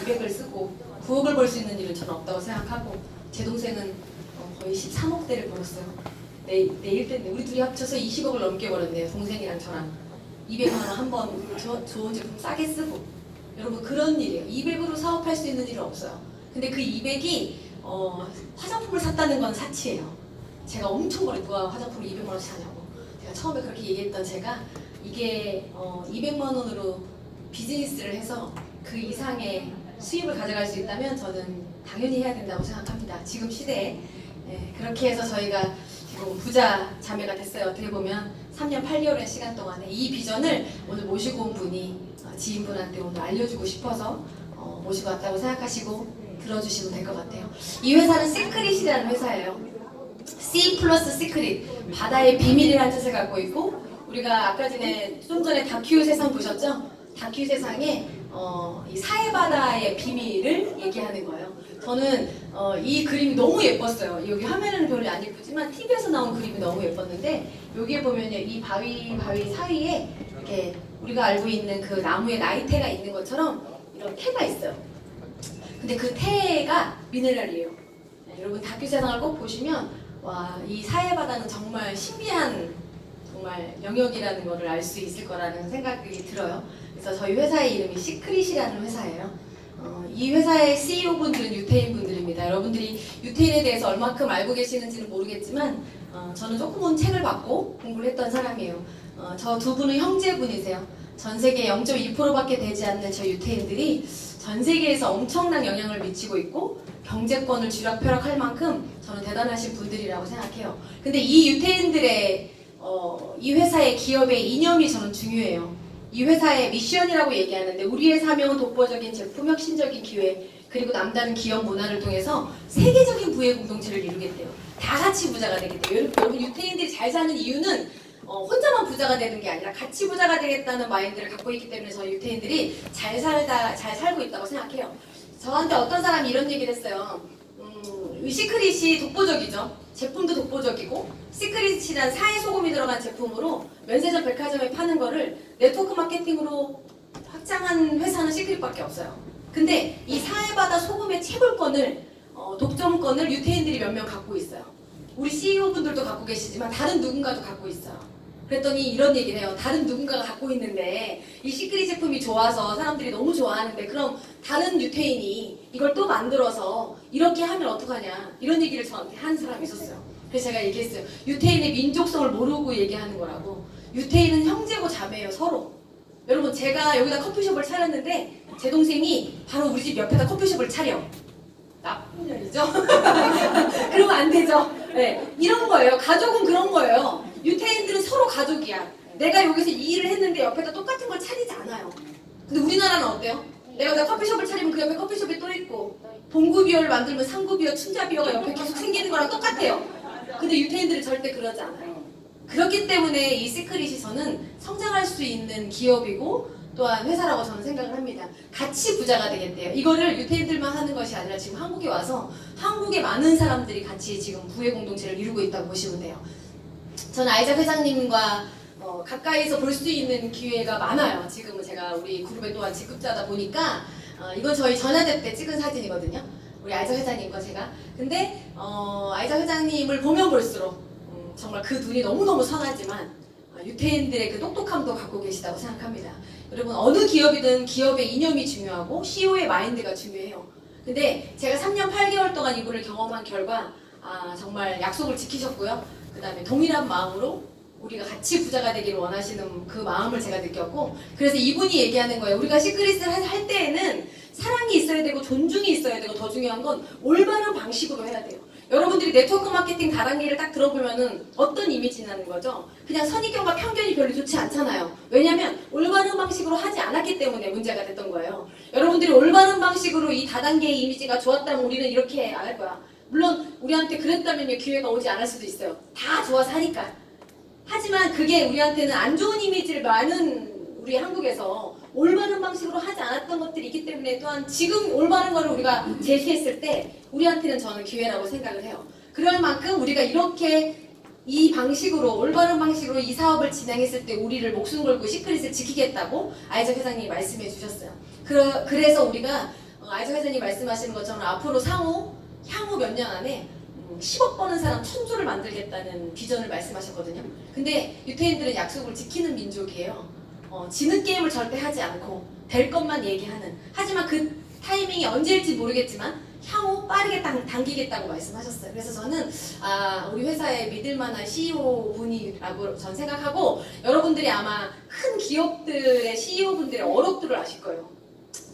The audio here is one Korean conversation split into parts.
200을 쓰고 9억을 벌 수 있는 일은 저는 없다고 생각하고, 제 동생은 거의 13억대를 벌었어요. 내일 때인데 우리 둘이 합쳐서 20억을 넘게 벌었네요. 동생이랑 저랑 200만 원 한 번 좋은 제품 싸게 쓰고. 여러분, 그런 일이에요. 200으로 사업할 수 있는 일은 없어요. 근데 그 200이 화장품을 샀다는 건 사치예요. 제가 엄청 벌어요. 누가 화장품을 200만 원씩 사냐고. 제가 처음에 그렇게 얘기했던 제가 이게 200만 원으로 비즈니스를 해서 그 이상의 수입을 가져갈 수 있다면 저는 당연히 해야 된다고 생각합니다. 지금 시대에. 그렇게 해서 저희가 지금 부자 자매가 됐어요. 어떻게 보면 3년 8개월의 시간 동안에 이 비전을 오늘 모시고 온 분이 지인분한테 오늘 알려주고 싶어서 모시고 왔다고 생각하시고 들어주시면 될 것 같아요. 이 회사는 시크릿이라는 회사예요. C 플러스 시크릿, 바다의 비밀이라는 뜻을 갖고 있고, 우리가 아까 좀 전에 다큐 세상 보셨죠? 다큐 세상에 이 사해바다의 비밀을 얘기하는 거예요. 저는 이 그림이 너무 예뻤어요. 여기 화면에는 별로 안 예쁘지만 TV에서 나온 그림이 너무 예뻤는데, 여기에 보면요, 이 바위 사이에 이렇게 우리가 알고 있는 그 나무에 나이테가 있는 것처럼 이런 태가 있어요. 근데 그 태가 미네랄이에요. 여러분, 다큐 세상을 꼭 보시면 와, 이 사해바다는 정말 신비한 정말 영역이라는 것을 알 수 있을 거라는 생각이 들어요. 그래서 저희 회사의 이름이 시크릿이라는 회사예요. 이 회사의 CEO분들은 유태인분들입니다. 여러분들이 유태인에 대해서 얼마큼 알고 계시는지는 모르겠지만 저는 조금은 책을 받고 공부를 했던 사람이에요. 저 두 분은 형제분이세요. 전 세계 0.2%밖에 되지 않는 저 유태인들이 전 세계에서 엄청난 영향을 미치고 있고 경제권을 쥐락펴락할 만큼 저는 대단하신 분들이라고 생각해요. 근데 이 유태인들의 이 회사의 기업의 이념이 저는 중요해요. 이 회사의 미션이라고 얘기하는데, 우리의 사명은 독보적인 제품, 혁신적인 기회, 그리고 남다른 기업 문화를 통해서 세계적인 부의 공동체를 이루겠대요. 다 같이 부자가 되겠대요. 여러분, 유태인들이 잘 사는 이유는 혼자만 부자가 되는 게 아니라 같이 부자가 되겠다는 마인드를 갖고 있기 때문에 저희 유태인들이 잘 살고 있다고 생각해요. 저한테 어떤 사람이 이런 얘기를 했어요. 시크릿이 독보적이죠. 제품도 독보적이고, 시크릿이란 사해 소금이 들어간 제품으로 면세점 백화점에 파는 거를 네트워크 마케팅으로 확장한 회사는 시크릿밖에 없어요. 근데 이 사해바다 소금의 채굴권을 독점권을 유태인들이 몇 명 갖고 있어요. 우리 CEO분들도 갖고 계시지만 다른 누군가도 갖고 있어요. 그랬더니 이런 얘기를 해요. 다른 누군가가 갖고 있는데 이 시크릿 제품이 좋아서 사람들이 너무 좋아하는데, 그럼 다른 유태인이 이걸 또 만들어서 이렇게 하면 어떡하냐, 이런 얘기를 저한테 한 사람이 있었어요. 그래서 제가 얘기했어요. 유태인의 민족성을 모르고 얘기하는 거라고. 유태인은 형제고 자매예요, 서로. 여러분, 제가 여기다 커피숍을 차렸는데 제 동생이 바로 우리 집 옆에다 커피숍을 차려. 나쁜 년이죠? 그러면 안 되죠. 네, 이런 거예요. 가족은 그런 거예요. 유태인들은 서로 가족이야. 내가 여기서 이 일을 했는데 옆에다 똑같은 걸 차리지 않아요. 근데 우리나라는 어때요? 내가 커피숍을 차리면 그 옆에 커피숍이 또 있고, 봉구비어를 만들면 상구비어, 춘자비어가 옆에 계속 생기는 거랑 똑같아요. 근데 유태인들은 절대 그러지 않아요. 그렇기 때문에 이 시크릿이 저는 성장할 수 있는 기업이고 또한 회사라고 저는 생각을 합니다. 같이 부자가 되겠대요. 이거를 유태인들만 하는 것이 아니라 지금 한국에 와서 한국의 많은 사람들이 같이 지금 부의 공동체를 이루고 있다고 보시면 돼요. 저는 아이작 회장님과 가까이서 볼 수 있는 기회가 많아요. 지금은 제가 우리 그룹의 또한 직급자다 보니까 이건 저희 전야제 때 찍은 사진이거든요. 우리 아이작 회장님과 제가. 근데 아이작 회장님을 보면 볼수록 정말 그 눈이 너무너무 선하지만 유태인들의 그 똑똑함도 갖고 계시다고 생각합니다. 여러분, 어느 기업이든 기업의 이념이 중요하고 CEO의 마인드가 중요해요. 근데 제가 3년 8개월 동안 이분을 경험한 결과 정말 약속을 지키셨고요. 그 다음에 동일한 마음으로 우리가 같이 부자가 되기를 원하시는 그 마음을 제가 느꼈고, 그래서 이분이 얘기하는 거예요. 우리가 시크릿을 할 때에는 사랑이 있어야 되고 존중이 있어야 되고, 더 중요한 건 올바른 방식으로 해야 돼요. 여러분들이 네트워크 마케팅 다단계를 딱 들어보면은 어떤 이미지 나는 거죠? 그냥 선입견과 편견이 별로 좋지 않잖아요. 왜냐면 올바른 방식으로 하지 않았기 때문에 문제가 됐던 거예요. 여러분들이 올바른 방식으로 이 다단계의 이미지가 좋았다면 우리는 이렇게 안 할 거야. 물론 우리한테 그랬다면 기회가 오지 않을 수도 있어요. 다 좋아서 하니까. 하지만 그게 우리한테는 안 좋은 이미지를 많은 우리 한국에서 올바른 방식으로 하지 않았던 것들이 있기 때문에, 또한 지금 올바른 거를 우리가 제시했을 때 우리한테는 저는 기회라고 생각을 해요. 그럴 만큼 우리가 이렇게 이 방식으로, 올바른 방식으로 이 사업을 진행했을 때 우리를 목숨 걸고 시크릿을 지키겠다고 아이작 회장님이 말씀해 주셨어요. 그래서 우리가 아이즈 회장님 말씀하시는 것처럼 앞으로 향후 몇 년 안에 10억 버는 사람 1000조를 만들겠다는 비전을 말씀하셨거든요. 근데 유태인들은 약속을 지키는 민족이에요. 지는 게임을 절대 하지 않고 될 것만 얘기하는. 하지만 그 타이밍이 언제일지 모르겠지만 향후 빠르게 당기겠다고 말씀하셨어요. 그래서 저는 우리 회사의 믿을만한 CEO 분이라고 전 생각하고, 여러분들이 아마 큰 기업들의 CEO 분들의 어록들을 아실 거예요.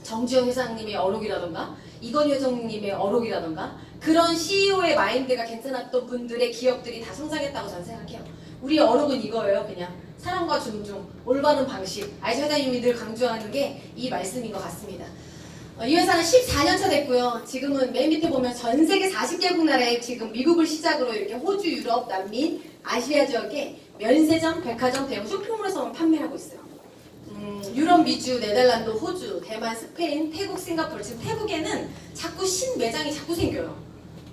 정주영 회장님의 어록이라던가 이건희 회장님의 어록이라던가 그런 CEO의 마인드가 괜찮았던 분들의 기업들이 다 성장했다고 저는 생각해요. 우리의 어록은 이거예요. 그냥 사랑과 존중, 올바른 방식. 아이즈 회장님이 늘 강조하는 게 이 말씀인 것 같습니다. 이 회사는 14년차 됐고요. 지금은 맨 밑에 보면 전 세계 40개국 나라에 지금 미국을 시작으로 이렇게 호주, 유럽, 남미, 아시아 지역에 면세점, 백화점, 대형 쇼핑몰에서 판매하고 있어요. 유럽, 미주, 네덜란드, 호주, 대만, 스페인, 태국, 싱가포르. 지금 태국에는 자꾸 신매장이 자꾸 생겨요.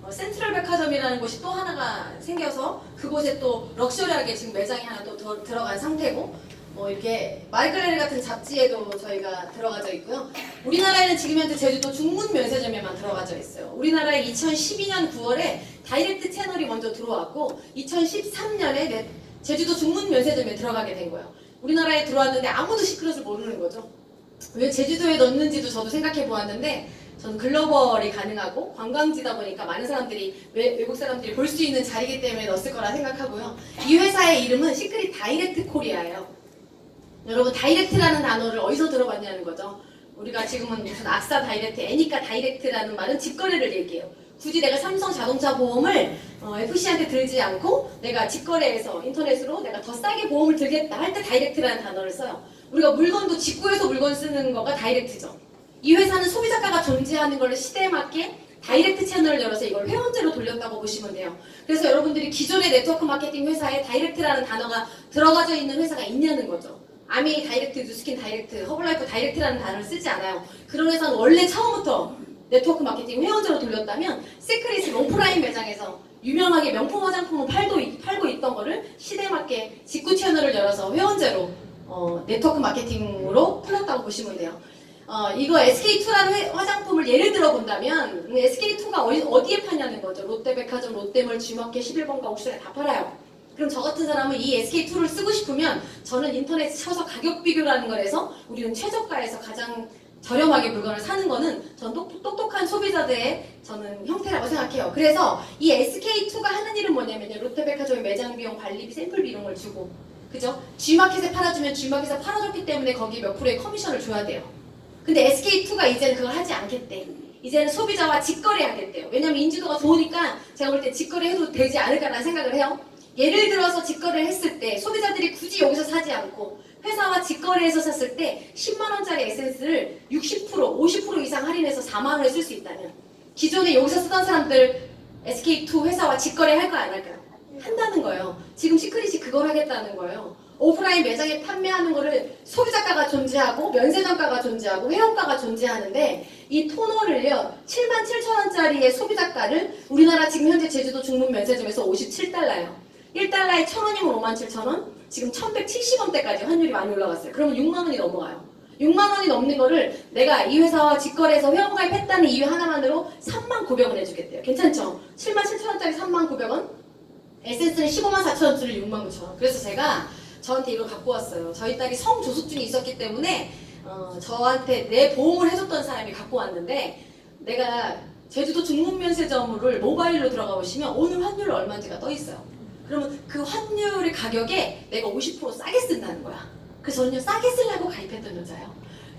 센트럴 백화점이라는 곳이 또 하나가 생겨서 그곳에 또 럭셔리하게 지금 매장이 하나 또 들어간 상태고, 이렇게 마이클레리 같은 잡지에도 저희가 들어가져 있고요. 우리나라에는 지금 현재 제주도 중문 면세점에만 들어가져 있어요. 우리나라에 2012년 9월에 다이렉트 채널이 먼저 들어왔고 2013년에 제주도 중문 면세점에 들어가게 된 거예요. 우리나라에 들어왔는데 아무도 시크릿을 모르는 거죠. 왜 제주도에 넣는지도 저도 생각해 보았는데, 저는 글로벌이 가능하고 관광지다 보니까 많은 사람들이, 외국 사람들이 볼 수 있는 자리이기 때문에 넣었을 거라 생각하고요. 이 회사의 이름은 시크릿 다이렉트 코리아예요. 여러분, 다이렉트라는 단어를 어디서 들어봤냐는 거죠. 우리가 지금은 무슨 악사 다이렉트, 애니까 다이렉트라는 말은 직거래를 얘기해요. 굳이 내가 삼성 자동차 보험을 FC한테 들지 않고 내가 직거래해서 인터넷으로 내가 더 싸게 보험을 들겠다 할 때 다이렉트라는 단어를 써요. 우리가 물건도 직구해서 물건 쓰는 거가 다이렉트죠. 이 회사는 소비자가가 존재하는 걸 시대에 맞게 다이렉트 채널을 열어서 이걸 회원제로 돌렸다고 보시면 돼요. 그래서 여러분들이 기존의 네트워크 마케팅 회사에 다이렉트라는 단어가 들어가져 있는 회사가 있냐는 거죠. 아미 다이렉트, 뉴스킨 다이렉트, 허블라이프 다이렉트라는 단어를 쓰지 않아요. 그런 회사는 원래 처음부터 네트워크 마케팅 회원제로 돌렸다면 시크릿은 오프라인 매장에서 유명하게 명품 화장품을 팔고 있던 거를 시대에 맞게 직구 채널을 열어서 회원제로 네트워크 마케팅으로 풀렸다고 보시면 돼요. 이거 SK2라는 화장품을 예를 들어 본다면 SK2가 어디에 파냐는 거죠. 롯데백화점, 롯데몰, G마켓, 11번가, 옥션에 다 팔아요. 그럼 저 같은 사람은 이 SK2를 쓰고 싶으면 저는 인터넷에 쳐서 가격 비교라는 걸 해서 우리는 최저가에서 가장 저렴하게 물건을 사는 거는 전 똑똑한 소비자들의 저는 형태라고 생각해요. 그래서 이 SK2가 하는 일은 뭐냐면요. 롯데백화점에 매장 비용, 관리비, 샘플 비용을 주고, 그죠? G마켓에 팔아주면 G마켓에서 팔아줬기 때문에 거기에 몇 프로의 커미션을 줘야 돼요. 근데 SK2가 이제는 그걸 하지 않겠대. 이제는 소비자와 직거래 하겠대요. 왜냐면 인지도가 좋으니까 제가 볼 때 직거래 해도 되지 않을까라는 생각을 해요. 예를 들어서 직거래를 했을 때 소비자들이 굳이 여기서 사지 않고 회사와 직거래해서 샀을 때 10만원짜리 에센스를 60%, 50% 이상 할인해서 4만원에 쓸 수 있다면 기존에 여기서 쓰던 사람들 SK2 회사와 직거래 할까요? 안 할까요? 한다는 거예요. 지금 시크릿이 그걸 하겠다는 거예요. 오프라인 매장에 판매하는 거를 소비자가가 존재하고 면세점가가 존재하고 회원가가 존재하는데 이 토너를요 77,000원짜리의 소비자가를 우리나라 지금 현재 제주도 중문 면세점에서 57달러예요. 1달러에 1,000원이면 57,000원, 지금 1,170원대까지 환율이 많이 올라갔어요. 그러면 6만원이 넘어가요. 6만원이 넘는 거를 내가 이 회사와 직거래해서 회원가입했다는 이유 하나만으로 39,000원 해주겠대요. 괜찮죠? 77,000원짜리 39,000원, 에센스는 154,000원짜리 69,000원. 그래서 제가 저한테 이걸 갖고 왔어요. 저희 딸이 성조숙증이 있었기 때문에 저한테 내 보험을 해줬던 사람이 갖고 왔는데, 내가 제주도 중문면세점을 모바일로 들어가 보시면 오늘 환율 얼마인지가 떠 있어요. 그러면 그 환율의 가격에 내가 50% 싸게 쓴다는 거야. 그래서 저는요 싸게 쓰려고 가입했던 여자예요.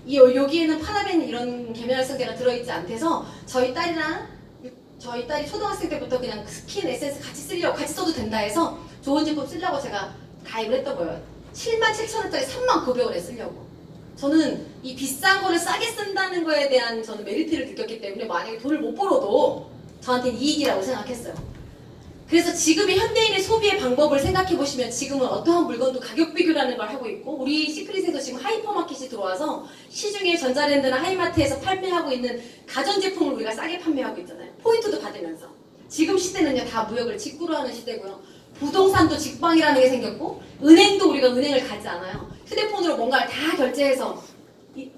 여기에는 파라벤 이런 계면활성제가 들어있지 않대서 저희 딸이 초등학생 때부터 그냥 스킨 에센스 같이 쓰려고, 같이 써도 된다 해서 좋은 제품 쓰려고 제가 가입을 했던 거예요. 77,000원짜리 39,000원에 쓰려고. 저는 이 비싼 거를 싸게 쓴다는 거에 대한 저는 메리트를 느꼈기 때문에 만약에 돈을 못 벌어도 저한테는 이익이라고 생각했어요. 그래서 지금의 현대인의 소비의 방법을 생각해 보시면 지금은 어떠한 물건도 가격 비교라는 걸 하고 있고, 우리 시크릿에서 지금 하이퍼마켓이 들어와서 시중에 전자랜드나 하이마트에서 판매하고 있는 가전제품을 우리가 싸게 판매하고 있잖아요. 포인트도 받으면서. 지금 시대는요 다 무역을 직구로 하는 시대고요. 부동산도 직방이라는 게 생겼고, 은행도 우리가 은행을 가지 않아요. 휴대폰으로 뭔가를 다 결제해서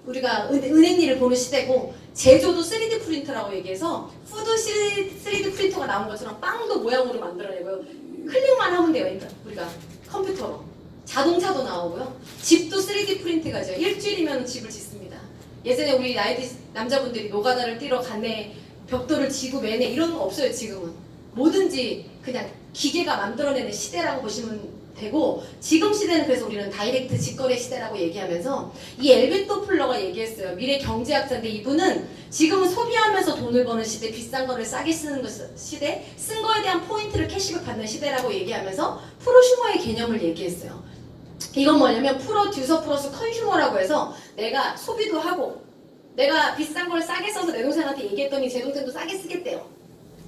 우리가 은행 일을 보는 시대고, 제조도 3D 프린터라고 얘기해서 푸드 3D 프린터가 나온 것처럼 빵도 모양으로 만들어내고요. 클릭만 하면 돼요. 우리가 컴퓨터로. 자동차도 나오고요. 집도 3D 프린트가죠. 일주일이면 집을 짓습니다. 예전에 우리 나이 남자분들이 노가다를 뛰러 갔네, 벽돌을 지고 매네 이런 거 없어요. 지금은 뭐든지 그냥 기계가 만들어내는 시대라고 보시면 되고, 지금 시대는 그래서 우리는 다이렉트 직거래 시대라고 얘기하면서, 이 엘빈 토플러가 얘기했어요. 미래 경제학자인데 이분은 지금은 소비하면서 돈을 버는 시대, 비싼 거를 싸게 쓰는 시대, 쓴 거에 대한 포인트를 캐시백 받는 시대라고 얘기하면서 프로슈머의 개념을 얘기했어요. 이건 뭐냐면 프로듀서 플러스 컨슈머라고 해서, 내가 소비도 하고 내가 비싼 걸 싸게 써서 내 동생한테 얘기했더니 제 동생도 싸게 쓰겠대요.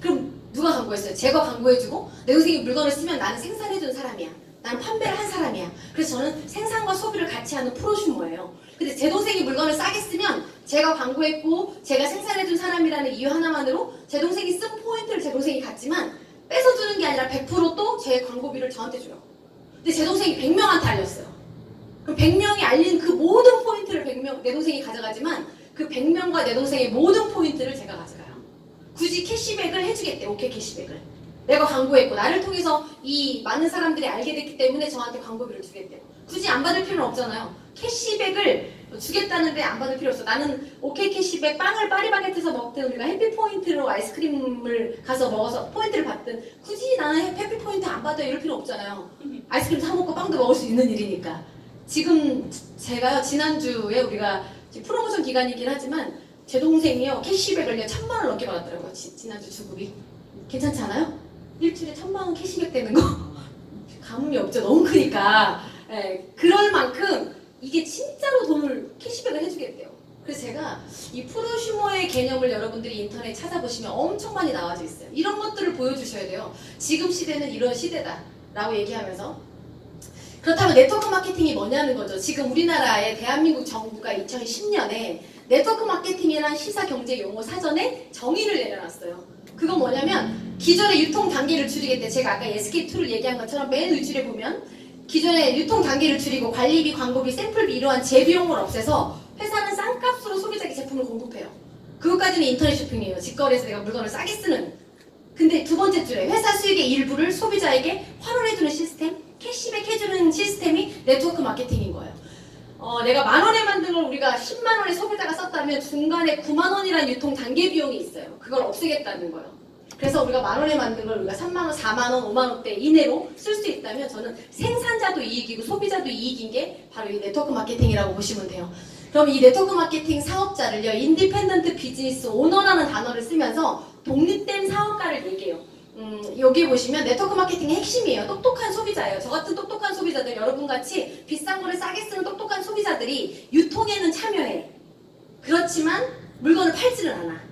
그럼 누가 광고했어요? 제가 광고해주고 내 동생이 물건을 쓰면 나는 생산해준 사람이야. 나는 판매를 한 사람이야. 그래서 저는 생산과 소비를 같이 하는 프로슈머예요. 근데 제 동생이 물건을 싸게 쓰면 제가 광고했고 제가 생산해준 사람이라는 이유 하나만으로 제 동생이 쓴 포인트를 제 동생이 갖지만 뺏어주는 게 아니라 100% 또 제 광고비를 저한테 줘요. 근데 제 동생이 100명한테 알렸어요. 그럼 100명이 알린 그 모든 포인트를 내 동생이 가져가지만 그 100명과 내 동생의 모든 포인트를 제가 가져가요. 굳이 캐시백을 해주겠대. 오케이 캐시백을. 내가 광고했고 나를 통해서 이 많은 사람들이 알게 됐기 때문에 저한테 광고비를 주겠대요. 굳이 안 받을 필요는 없잖아요. 캐시백을 주겠다는데 안 받을 필요 없어. 나는 오케이 캐시백, 빵을 파리바게트에서 먹든 우리가 해피포인트로 아이스크림을 가서 먹어서 포인트를 받든 굳이 나는 해피포인트 안 받아요 이럴 필요 없잖아요. 아이스크림 사 먹고 빵도 먹을 수 있는 일이니까. 지금 제가요, 지난주에 우리가 프로모션 기간이긴 하지만 제 동생이요 캐시백을요 1000만 원 넘게 받았더라고요. 지난주 주급이. 괜찮지 않아요? 일주일에 1000만 원 캐시백 되는 거 감흥이 없죠. 너무 크니까. 예, 그럴 만큼 이게 진짜로 돈을 캐시백을 해주겠대요. 그래서 제가 이 프로슈머의 개념을 여러분들이 인터넷에 찾아보시면 엄청 많이 나와져 있어요. 이런 것들을 보여주셔야 돼요. 지금 시대는 이런 시대다 라고 얘기하면서. 그렇다면 네트워크 마케팅이 뭐냐는 거죠. 지금 우리나라의 대한민국 정부가 2010년에 네트워크 마케팅이란 시사 경제 용어 사전에 정의를 내려놨어요. 그건 뭐냐면 기존의 유통 단계를 줄이겠대. 제가 아까 SK2를 얘기한 것처럼 맨 위줄에 보면 기존의 유통 단계를 줄이고 관리비, 광고비, 샘플비 이러한 재비용을 없애서 회사는 싼 값으로 소비자에게 제품을 공급해요. 그것까지는 인터넷 쇼핑이에요. 직거래에서 내가 물건을 싸게 쓰는. 근데 두 번째 줄에 회사 수익의 일부를 소비자에게 환원해주는 시스템, 캐시백 해주는 시스템이 네트워크 마케팅인 거예요. 내가 10,000원에 만든 걸 우리가 10만 원에 소비자가 썼다면 중간에 9만 원이라는 유통 단계 비용이 있어요. 그걸 없애겠다는 거예요. 그래서 우리가 10,000원에 만든 걸 우리가 3만 원, 4만 원, 5만 원대 이내로 쓸 수 있다면 저는 생산자도 이익이고 소비자도 이익인 게 바로 이 네트워크 마케팅이라고 보시면 돼요. 그럼 이 네트워크 마케팅 사업자를요, 인디펜던트 비즈니스 오너라는 단어를 쓰면서 독립된 사업가를 얘기해요. 여기 보시면 네트워크 마케팅의 핵심이에요. 똑똑한 소비자예요. 저 같은 똑똑한 소비자들, 여러분같이 비싼 거를 싸게 쓰는 똑똑한 소비자들이 유통에는 참여해. 그렇지만 물건을 팔지는 않아.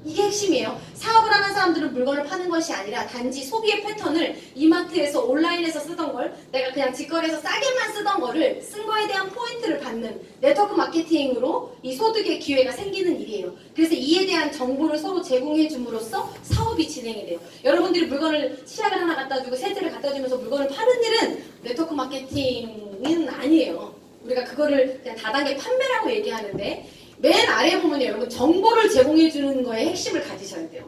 이게 핵심이에요. 사업을 하는 사람들은 물건을 파는 것이 아니라 단지 소비의 패턴을 이마트에서 온라인에서 쓰던 걸 내가 그냥 직거래에서 싸게만 쓰던 거를 쓴 거에 대한 포인트를 받는 네트워크 마케팅으로 이 소득의 기회가 생기는 일이에요. 그래서 이에 대한 정보를 서로 제공해 줌으로써 사업이 진행이 돼요. 여러분들이 물건을 치약을 하나 갖다 주고 세제를 갖다 주면서 물건을 파는 일은 네트워크 마케팅은 아니에요. 우리가 그거를 그냥 다단계 판매라고 얘기하는데, 맨 아래에 보면 여러분 정보를 제공해 주는 거에 핵심을 가지셔야 돼요.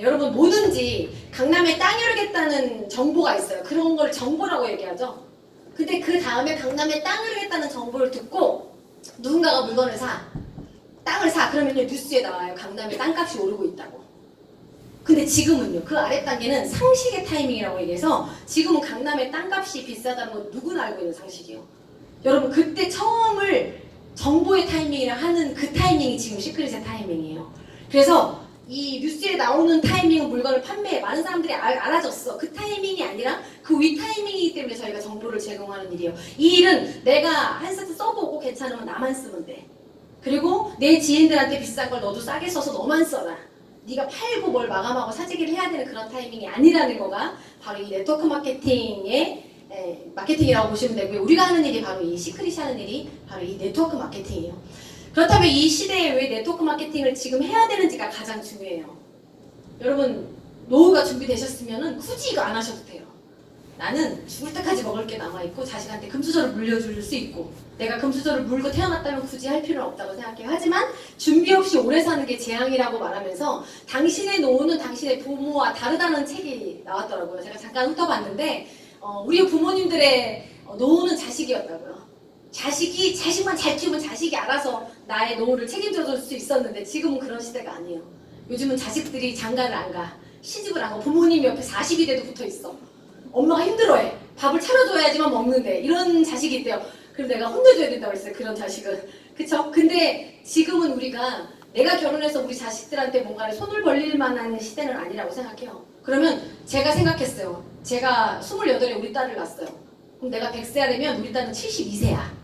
여러분 뭐든지 강남에 땅이 오르겠다는 정보가 있어요. 그런 걸 정보라고 얘기하죠. 근데 그 다음에 강남에 땅이 오르겠다는 정보를 듣고 누군가가 물건을 사, 땅을 사. 그러면 뉴스에 나와요. 강남에 땅값이 오르고 있다고. 근데 지금은요, 그 아래 단계는 상식의 타이밍이라고 얘기해서 지금은 강남에 땅값이 비싸다는 건 누구나 알고 있는 상식이에요. 여러분 그때 처음을 정보의 타이밍이랑 하는 그 타이밍이 지금 시크릿의 타이밍이에요. 그래서 이 뉴스에 나오는 타이밍은 물건을 판매해. 많은 사람들이 알아졌어. 그 타이밍이 아니라 그 위 타이밍이기 때문에 저희가 정보를 제공하는 일이에요. 이 일은 내가 한 세트 써보고 괜찮으면 나만 쓰면 돼. 그리고 내 지인들한테 비싼 걸 너도 싸게 써서 너만 써라. 네가 팔고 뭘 마감하고 사재기를 해야 되는 그런 타이밍이 아니라는 거가 바로 이 네트워크 마케팅의 마케팅이라고 보시면 되고요. 우리가 하는 일이 바로 이 시크릿이 하는 일이 바로 이 네트워크 마케팅이에요. 그렇다면 이 시대에 왜 네트워크 마케팅을 지금 해야 되는지가 가장 중요해요. 여러분 노후가 준비되셨으면 굳이 이거 안 하셔도 돼요. 나는 죽을 때까지 먹을 게 남아있고 자식한테 금수저를 물려줄 수 있고 내가 금수저를 물고 태어났다면 굳이 할 필요는 없다고 생각해요. 하지만 준비 없이 오래 사는 게 재앙이라고 말하면서 당신의 노후는 당신의 부모와 다르다는 책이 나왔더라고요. 제가 잠깐 훑어봤는데 우리 부모님들의 노후는 자식이었다고요. 자식만 잘 키우면 자식이 알아서 나의 노후를 책임져줄 수 있었는데 지금은 그런 시대가 아니에요. 요즘은 자식들이 장가를 안 가, 시집을 안 가, 부모님 옆에 40이 돼도 붙어 있어. 엄마가 힘들어해. 밥을 차려줘야지만 먹는데 이런 자식이 있대요. 그럼 내가 혼내줘야 된다고 했어요. 그런 자식은. 그쵸? 근데 지금은 우리가 내가 결혼해서 우리 자식들한테 뭔가를 손을 벌릴 만한 시대는 아니라고 생각해요. 그러면 제가 생각했어요. 제가 28에 우리 딸을 낳았어요. 그럼 내가 100세가 되면 우리 딸은 72세야.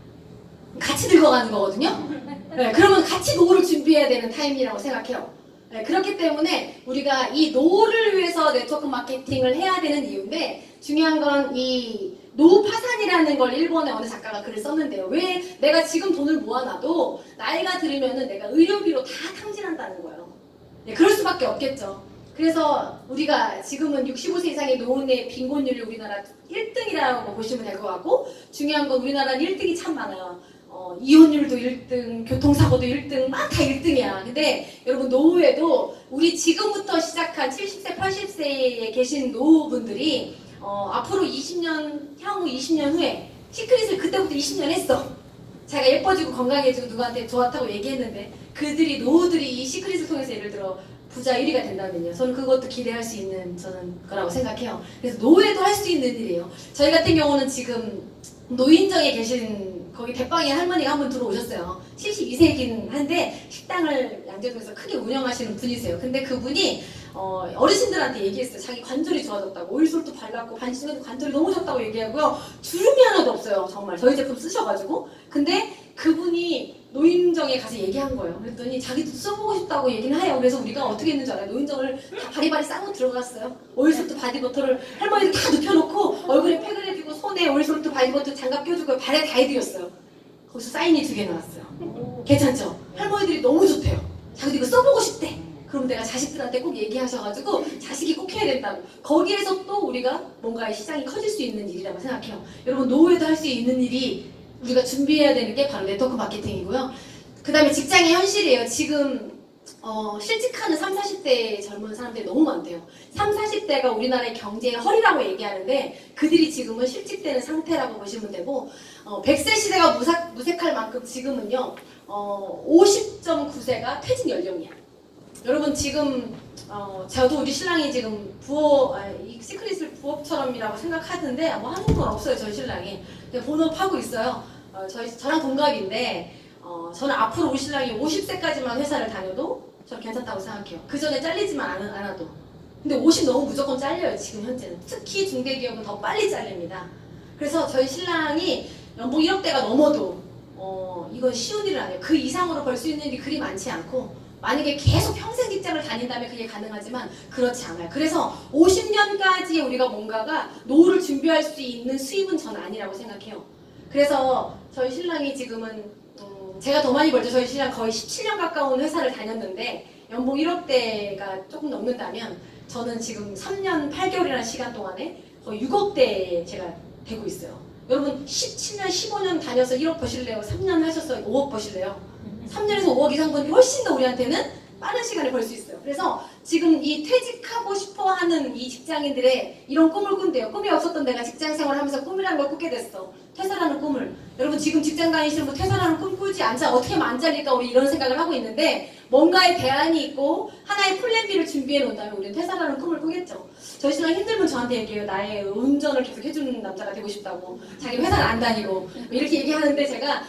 같이 늙어가는 거거든요. 네, 그러면 같이 노후를 준비해야 되는 타임이라고 생각해요. 네, 그렇기 때문에 우리가 이 노후를 위해서 네트워크 마케팅을 해야 되는 이유인데 중요한 건 이 노후 파산이라는 걸 일본의 어느 작가가 글을 썼는데요. 왜 내가 지금 돈을 모아놔도 나이가 들으면은 내가 의료비로 다 탕진한다는 거예요. 네, 그럴 수밖에 없겠죠. 그래서 우리가 지금은 65세 이상의 노인의 빈곤율이 우리나라 1등이라고 보시면 될 것 같고 중요한 건 우리나라는 1등이 참 많아요. 이혼율도 1등, 교통사고도 1등, 막 다 1등이야. 근데 여러분 노후에도 우리 지금부터 시작한 70세, 80세에 계신 노후분들이 앞으로 20년, 향후 20년 후에 시크릿을 그때부터 20년 했어. 자기가 예뻐지고 건강해지고 누구한테 좋았다고 얘기했는데 그들이 노후들이 이 시크릿을 통해서 예를 들어 부자 1위가 된다면요. 저는 그것도 기대할 수 있는 저는 거라고 생각해요. 그래서 노후에도 할 수 있는 일이에요. 저희 같은 경우는 지금 노인정에 계신 거기 대빵이 할머니가 한 분 들어오셨어요. 72세이긴 한데 식당을 양재동에서 크게 운영하시는 분이세요. 근데 그분이 어르신들한테 얘기했어요. 자기 관절이 좋아졌다고. 오일솔도 발랐고 반신욕도 관절이 너무 좋다고 얘기하고요. 주름이 하나도 없어요. 정말 저희 제품 쓰셔가지고. 근데 그분이 노인정에 가서 얘기한 거예요. 그랬더니 자기도 써보고 싶다고 얘기는 해요. 그래서 우리가 어떻게 했는지 알아요? 노인정을 다 바리바리 싸고 들어갔어요. 오일솔트 바디버터를 할머니들 다 눕혀놓고 얼굴에 팩을 해주고 손에 오일솔트 바디버터 장갑 껴주고 발에 다 해드렸어요. 거기서 사인이 2개 나왔어요. 괜찮죠? 할머니들이 너무 좋대요. 자기도 이거 써보고 싶대. 그럼 내가 자식들한테 꼭 얘기하셔가지고 자식이 꼭 해야 된다고. 거기에서 또 우리가 뭔가의 시장이 커질 수 있는 일이라고 생각해요. 여러분 노후에도 할 수 있는 일이 우리가 준비해야 되는 게 바로 네트워크 마케팅이고요. 그 다음에 직장의 현실이에요. 지금 실직하는 30, 40대 젊은 사람들이 너무 많대요. 30, 40대가 우리나라의 경제의 허리라고 얘기하는데 그들이 지금은 실직되는 상태라고 보시면 되고 100세 시대가 무색할 만큼 지금은요 50.9세가 퇴직 연령이야. 여러분 지금 저도 우리 신랑이 지금 이 시크릿을 부업처럼이라고 생각하던데 뭐 하는 건 없어요. 저희 신랑이 본업하고 있어요. 저랑 동갑인데 저는 앞으로 우리 신랑이 50세까지만 회사를 다녀도 저는 괜찮다고 생각해요. 그 전에 잘리지만 않아도. 근데 50 너무 무조건 잘려요. 지금 현재는. 특히 중대기업은 더 빨리 잘립니다. 그래서 저희 신랑이 연봉 1억대가 넘어도 이건 쉬운 일은 아니에요. 그 이상으로 벌 수 있는 일이 그리 많지 않고 만약에 계속 평생 직장을 다닌다면 그게 가능하지만 그렇지 않아요. 그래서 50년까지 우리가 뭔가가 노후를 준비할 수 있는 수입은 저는 아니라고 생각해요. 그래서 저희 신랑이 지금은 제가 더 많이 벌죠. 저희 신랑 거의 17년 가까운 회사를 다녔는데 연봉 1억대가 조금 넘는다면 저는 지금 3년 8개월이라는 시간 동안에 거의 6억대 제가 되고 있어요. 여러분 17년 15년 다녀서 1억 버실래요? 3년 하셔서 5억 버실래요? 3년에서 5억 이상 버는 게 훨씬 더 우리한테는 빠른 시간에 벌 수 있어요. 그래서 지금 이 퇴직하고 싶어 하는 이 직장인들의 이런 꿈을 꾼대요. 꿈이 없었던 내가 직장 생활하면서 꿈이라는 걸 꾸게 됐어. 퇴사라는 꿈을. 여러분 지금 직장 다니시는 분 퇴사라는 꿈 꾸지 않자 어떻게 하면 안 잘릴까 우리 이런 생각을 하고 있는데 뭔가의 대안이 있고 하나의 플랜 B를 준비해 놓는다면 우리는 퇴사라는 꿈을 꾸겠죠. 저희 신랑 힘들면 저한테 얘기해요. 나의 운전을 계속 해주는 남자가 되고 싶다고. 자기는 회사를 안 다니고 이렇게 얘기하는데 제가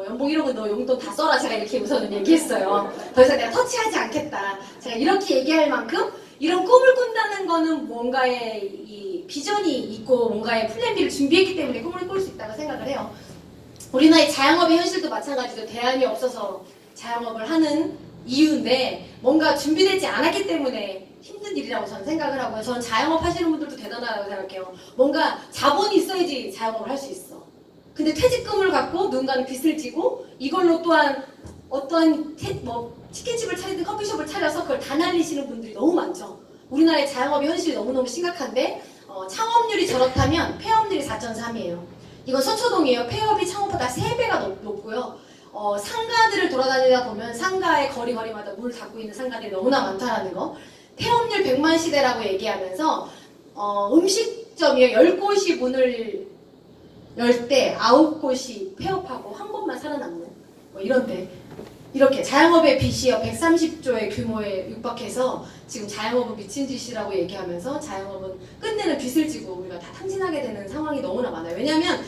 연봉 1억은 너 용돈 다 써라 제가 이렇게 우선은 얘기했어요. 더 이상 내가 터치하지 않겠다. 제가 이렇게 얘기할 만큼 이런 꿈을 꾼다는 거는 뭔가의 이 비전이 있고 뭔가의 플랜 B를 준비했기 때문에 꿈을 꿀 수 있다고 생각을 해요. 우리나라의 자영업의 현실도 마찬가지로 대안이 없어서 자영업을 하는 이유인데 뭔가 준비되지 않았기 때문에 힘든 일이라고 저는 생각을 하고요. 저는 자영업 하시는 분들도 대단하다고 생각해요. 뭔가 자본이 있어야지 자영업을 할 수 있어. 근데 퇴직금을 갖고 누군가는 빚을 지고 이걸로 또한 어떠한 치킨집을 차리든 커피숍을 차려서 그걸 다 날리시는 분들이 너무 많죠. 우리나라의 자영업의 현실이 너무너무 심각한데 창업률이 저렇다면 폐업률이 4.3이에요. 이건 서초동이에요. 폐업이 창업보다 3배가 높고요. 상가들을 돌아다니다 보면 상가의 거리마다 문을 닫고 있는 상가들이 너무나 많다라는 거. 폐업률 100만 시대라고 얘기하면서 음식점이요. 10곳이 문을 열 때 9곳이 폐업하고 한 곳만 살아남는 뭐 이런데 이렇게 자영업의 빚이요 130조의 규모에 육박해서 지금 자영업은 미친 짓이라고 얘기하면서 자영업은 끝내는 빚을 지고 우리가 다 탕진하게 되는 상황이 너무나 많아요. 왜냐하면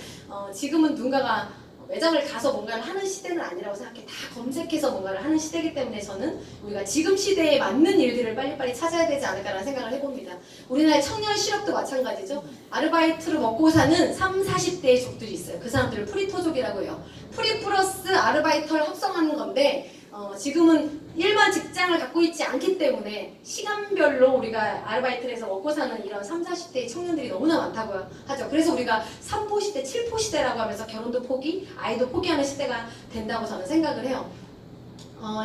지금은 누군가가 매장을 가서 뭔가를 하는 시대는 아니라고 생각해. 다 검색해서 뭔가를 하는 시대이기 때문에 저는 우리가 지금 시대에 맞는 일들을 빨리빨리 찾아야 되지 않을까라는 생각을 해봅니다. 우리나라의 청년 실업도 마찬가지죠. 아르바이트로 먹고 사는 30, 40대의 족들이 있어요. 그 사람들을 프리토족이라고 해요. 프리 플러스 아르바이터를 합성하는 건데 지금은 일반 직장을 갖고 있지 않기 때문에 시간별로 우리가 아르바이트를 해서 먹고 사는 이런 30, 40대의 청년들이 너무나 많다고 하죠. 그래서 우리가 3포 시대, 7포 시대라고 하면서 결혼도 포기, 아이도 포기하는 시대가 된다고 저는 생각을 해요.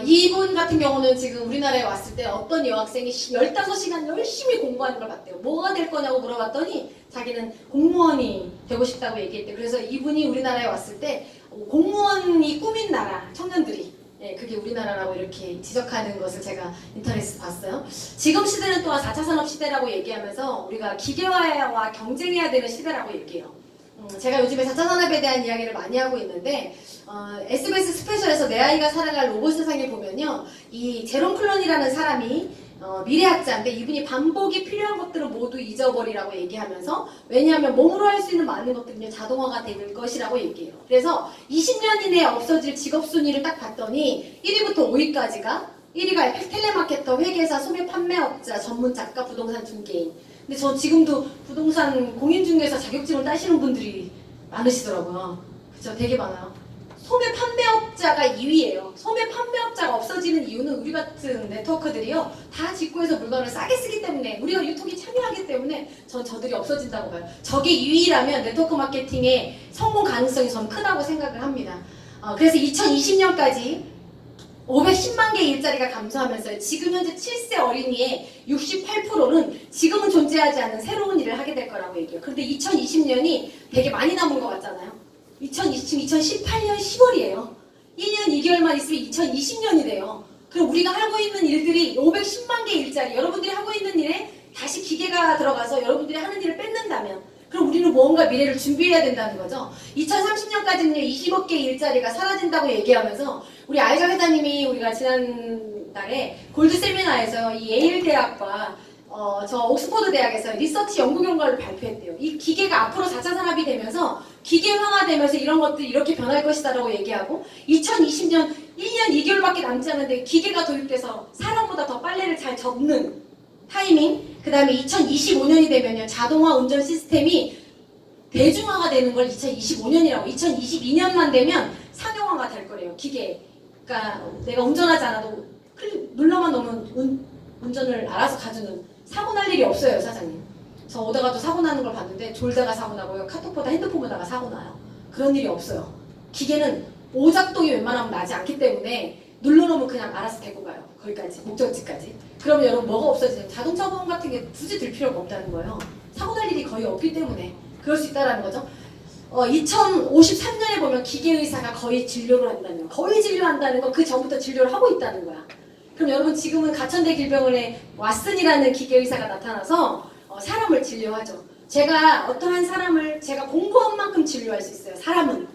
이분 같은 경우는 지금 우리나라에 왔을 때 어떤 여학생이 15시간 열심히 공부하는 걸 봤대요. 뭐가 될 거냐고 물어봤더니 자기는 공무원이 되고 싶다고 얘기했대요. 그래서 이분이 우리나라에 왔을 때 공무원이 꿈인 나라 청년들이 그게 우리나라라고 이렇게 지적하는 것을 제가 인터넷에서 봤어요. 지금 시대는 또한 4차 산업 시대라고 얘기하면서 우리가 기계화와 경쟁해야 되는 시대라고 얘기해요. 제가 요즘에 4차 산업에 대한 이야기를 많이 하고 있는데 SBS 스페셜에서 내 아이가 살아갈 로봇 세상에 보면요. 이 제롬 클론이라는 사람이 미래학자인데 이분이 반복이 필요한 것들을 모두 잊어버리라고 얘기하면서 왜냐하면 몸으로 할 수 있는 많은 것들은요 자동화가 될 것이라고 얘기해요. 그래서 20년 이내에 없어질 직업 순위를 딱 봤더니 1위부터 5위까지가 1위가 텔레마케터, 회계사, 소매 판매업자, 전문 작가, 부동산 중개인. 근데 저 지금도 부동산 공인중개사 자격증을 따시는 분들이 많으시더라고요. 그쵸? 되게 많아요. 소매 판매업자가 2위예요. 소매 판매업자가 없어지는 이유는 우리 같은 네트워크들이요 다 직구해서 물건을 싸게 쓰기 때문에 우리가 유통에 참여하기 때문에 전 저들이 없어진다고 봐요. 저게 2위라면 네트워크 마케팅의 성공 가능성이 전 크다고 생각을 합니다. 그래서 2020년까지 510만 개의 일자리가 감소하면서 지금 현재 7세 어린이의 68%는 지금은 존재하지 않는 새로운 일을 하게 될 거라고 얘기해요. 그런데 2020년이 되게 많이 남은 것 같잖아요. 2018년 10월이에요. 1년 2개월만 있으면 2020년이 돼요. 그럼 우리가 하고 있는 일들이 510만 개의 일자리, 여러분들이 하고 있는 일에 다시 기계가 들어가서 여러분들이 하는 일을 뺏는다면 그럼 우리는 무언가 미래를 준비해야 된다는 거죠. 2030년까지는요 20억 개의 일자리가 사라진다고 얘기하면서 우리 아이자 회장님이 우리가 지난달에 골드 세미나에서 이 예일 대학과 저 옥스퍼드 대학에서 리서치 연구 결과를 발표했대요. 이 기계가 앞으로 4차 산업이 되면서 기계화되면서 이런 것들이 이렇게 변할 것이다라고 얘기하고 2020년 1년 2개월밖에 남지 않은데 기계가 도입돼서 사람보다 더 빨래를 잘 접는 타이밍, 그 다음에 2025년이 되면요 자동화 운전 시스템이 대중화가 되는 걸 2025년이라고 2022년만 되면 상용화가 될 거래요. 기계가 내가 운전하지 않아도 눌러만 놓으면 운전을 알아서 가주는 사고 날 일이 없어요. 사장님. 저 오다가도 사고 나는 걸 봤는데 졸다가 사고 나고요. 카톡보다 핸드폰 보다가 사고 나요. 그런 일이 없어요. 기계는 오작동이 웬만하면 나지 않기 때문에 눌러놓으면 그냥 알아서 데리고 가요. 거기까지 목적지까지. 그러면 여러분 뭐가 없어지냐면 자동차 보험 같은 게 굳이 들 필요가 없다는 거예요. 사고 날 일이 거의 없기 때문에 그럴 수 있다는 거죠. 2053년에 보면 기계의사가 거의 진료를 한다는 거. 거의 진료한다는 건 그 전부터 진료를 하고 있다는 거야. 그럼 여러분 지금은 가천대 길병원에 왓슨이라는 기계의사가 나타나서 사람을 진료하죠. 제가 어떠한 사람을 제가 공부한 만큼 진료할 수 있어요. 사람은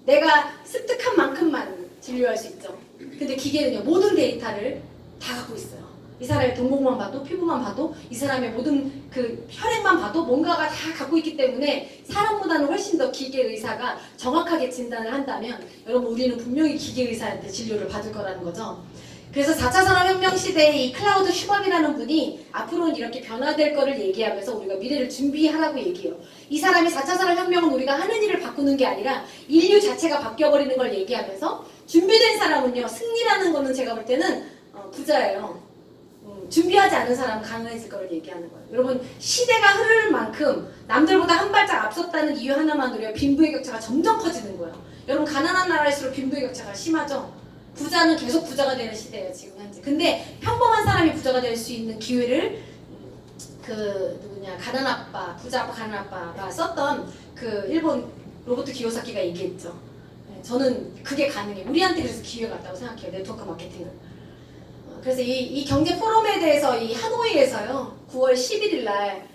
내가 습득한 만큼만 진료할 수 있죠. 근데 기계는요 모든 데이터를 다 갖고 있어요. 이 사람의 동공만 봐도 피부만 봐도 이 사람의 모든 그 혈액만 봐도 뭔가가 다 갖고 있기 때문에 사람보다는 훨씬 더 기계의사가 정확하게 진단을 한다면 여러분 우리는 분명히 기계의사한테 진료를 받을 거라는 거죠. 그래서 4차 산업혁명 시대의 이 클라우드 슈밥이라는 분이 앞으로는 이렇게 변화될 거를 얘기하면서 우리가 미래를 준비하라고 얘기해요. 이 사람이 4차 산업혁명은 우리가 하는 일을 바꾸는 게 아니라 인류 자체가 바뀌어버리는 걸 얘기하면서 준비된 사람은요 승리라는 거는 제가 볼 때는 부자예요. 준비하지 않은 사람은 가난해질 거를 얘기하는 거예요. 여러분 시대가 흐를 만큼 남들보다 한 발짝 앞섰다는 이유 하나만으로요 빈부의 격차가 점점 커지는 거예요. 여러분 가난한 나라일수록 빈부의 격차가 심하죠. 부자는 계속 부자가 되는 시대예요 지금 현재. 근데 평범한 사람이 부자가 될 수 있는 기회를 그 누구냐 가난 아빠 부자 아빠 가난 아빠가 썼던 그 일본 로버트 기요사키가 얘기했죠. 네, 저는 그게 가능해. 우리한테 그래서 기회가 왔다고 생각해요. 네트워크 마케팅은. 그래서 이 경제 포럼에 대해서 이 하노이에서요 9월 11일 날